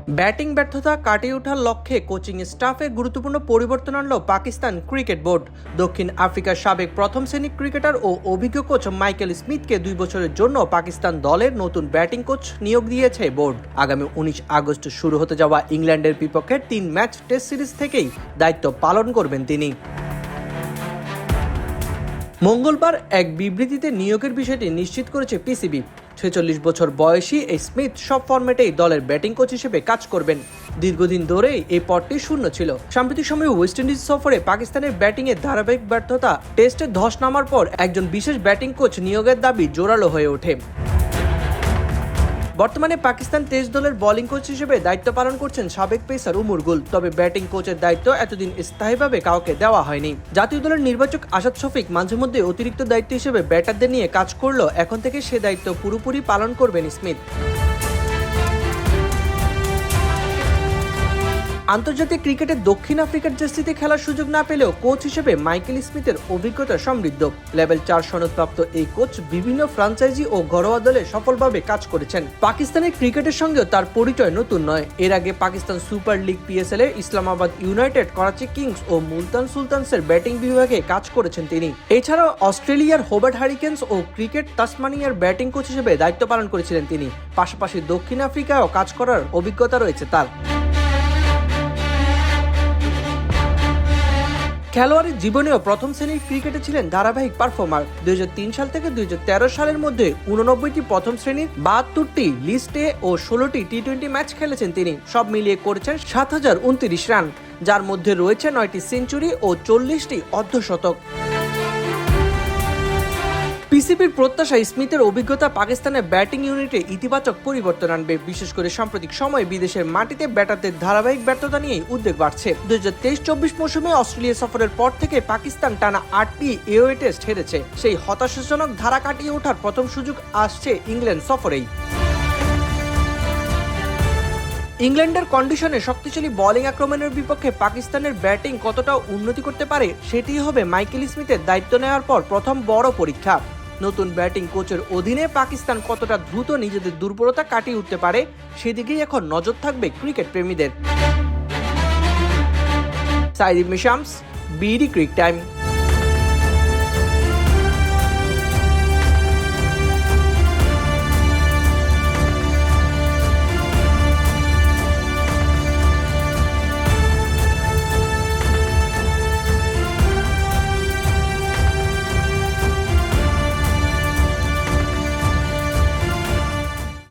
Batting ব্যর্থতা কাটিয়ে ওঠার লক্ষ্যে কোচিং স্টাফে গুরুত্বপূর্ণ পরিবর্তন আনল পাকিস্তান ক্রিকেট বোর্ড। দক্ষিণ আফ্রিকার সাবেক প্রথম শ্রেণীর ক্রিকেটার ও অভিজ্ঞ কোচ মাইকেল স্মিথকে 2 বছরের জন্য পাকিস্তান দলের নতুন ব্যাটিং কোচ নিয়োগ দিয়েছে বোর্ড। আগামী 19 আগস্ট শুরু হতে যাওয়া ইংল্যান্ডের বিপক্ষে 3 ম্যাচ টেস্ট সিরিজ থেকেই দায়িত্ব পালন করবেন তিনি। মঙ্গলবার এক বিবৃতিতে নিয়োগের বিষয়টি নিশ্চিত করেছে পিসিবি। 46 বছর বয়সী এই স্মিথ সব ফরম্যাটেই দলের ব্যাটিং কোচ হিসেবে কাজ করবেন। দীর্ঘদিন ধরেই এই পদটি শূন্য ছিল। সাম্প্রতিক সময়ে ওয়েস্ট ইন্ডিজ সফরে পাকিস্তানের ব্যাটিংয়ে ধারাবাহিক ব্যর্থতা টেস্টে ধস নামার পর একজন বিশেষ ব্যাটিং কোচ নিয়োগের দাবি জোরালো হয়ে ওঠে। বর্তমানে পাকিস্তান টেস্ট দলের বোলিং কোচ হিসেবে দায়িত্ব পালন করছেন সাবেক পেসার উমর গুল। তবে ব্যাটিং কোচের দায়িত্ব এতদিন স্থায়ীভাবে কাউকে দেওয়া হয়নি। জাতীয় দলের নির্বাচক আসাদ শফিক মাঝে মধ্যে অতিরিক্ত দায়িত্ব হিসেবে ব্যাটারদের নিয়ে কাজ করলেও এখন থেকে সে দায়িত্ব পুরোপুরি পালন করবেন স্মিথ। আন্তর্জাতিক ক্রিকেটে দক্ষিণ আফ্রিকার জার্সিতে খেলার সুযোগ না পেলেও কোচ হিসেবে মাইকেল স্মিথের অভিজ্ঞতা সমৃদ্ধ। লেভেল 4 সনদপ্রাপ্ত এই কোচ বিভিন্ন ফ্র্যাঞ্চাইজি ও ঘরোয়া দলে সফলভাবে কাজ করেছেন। পাকিস্তানের ক্রিকেটের সঙ্গেও তার পরিচয় নতুন নয়। এর আগে পাকিস্তান সুপার লিগ পিএসএল এ ইসলামাবাদ ইউনাইটেড, করাচি কিংস ও মুলতান সুলতানসের ব্যাটিং বিভাগে কাজ করেছেন তিনি। এছাড়াও অস্ট্রেলিয়ার হোবার্ট হারিকেন্স ও ক্রিকেট তাসমানিয়ার ব্যাটিং কোচ হিসেবে দায়িত্ব পালন করেছিলেন তিনি। পাশাপাশি দক্ষিণ আফ্রিকায়ও কাজ করার অভিজ্ঞতা রয়েছে তার। খেলোয়াড়ি জীবনেও প্রথম শ্রেণীর ক্রিকেটে ছিলেন ধারাবাহিক পারফর্মার। 2003 সাল থেকে 2013 সালের মধ্যে 89টি প্রথম শ্রেণীর, 72টি লিস্ট এ ও 16টি টি-20 ম্যাচ খেলেছেন তিনি। সব মিলিয়ে করেছেন 7029 রান, যার মধ্যে রয়েছে 9টি সেঞ্চুরি ও 40টি অর্ধশতক। পিসিবির প্রত্যাশা স্মিথের অভিজ্ঞতা পাকিস্তানের ব্যাটিং ইউনিটে ইতিবাচক পরিবর্তন আনবে। বিশেষ করে সাম্প্রতিক সময়ে বিদেশের মাটিতে ব্যাটারদের ধারাবাহিক ব্যর্থতা নিয়েই উদ্বেগ বাড়ছে। 2023-24 মৌসুমে অস্ট্রেলিয়া সফরের পর থেকে পাকিস্তান টানা 8টি এওয়ে টেস্ট হেরেছে। সেই হতাশাজনক ধারা কাটিয়ে ওঠার প্রথম সুযোগ আসছে ইংল্যান্ড সফরেই। ইংল্যান্ডের কন্ডিশনে শক্তিশালী বোলিং আক্রমণের বিপক্ষে পাকিস্তানের ব্যাটিং কতটা উন্নতি করতে পারে সেটিই হবে মাইকেল স্মিথের দায়িত্ব নেওয়ার পর প্রথম বড় পরীক্ষা। নতুন ব্যাটিং কোচের অধীনে পাকিস্তান কতটা দ্রুত নিজেদের দুর্বলতা কাটিয়ে উঠতে পারে সেদিকেই এখন নজর থাকবে ক্রিকেট প্রেমীদের। সাইদ ইবনে শামস, বিডি ক্রিক টাইম।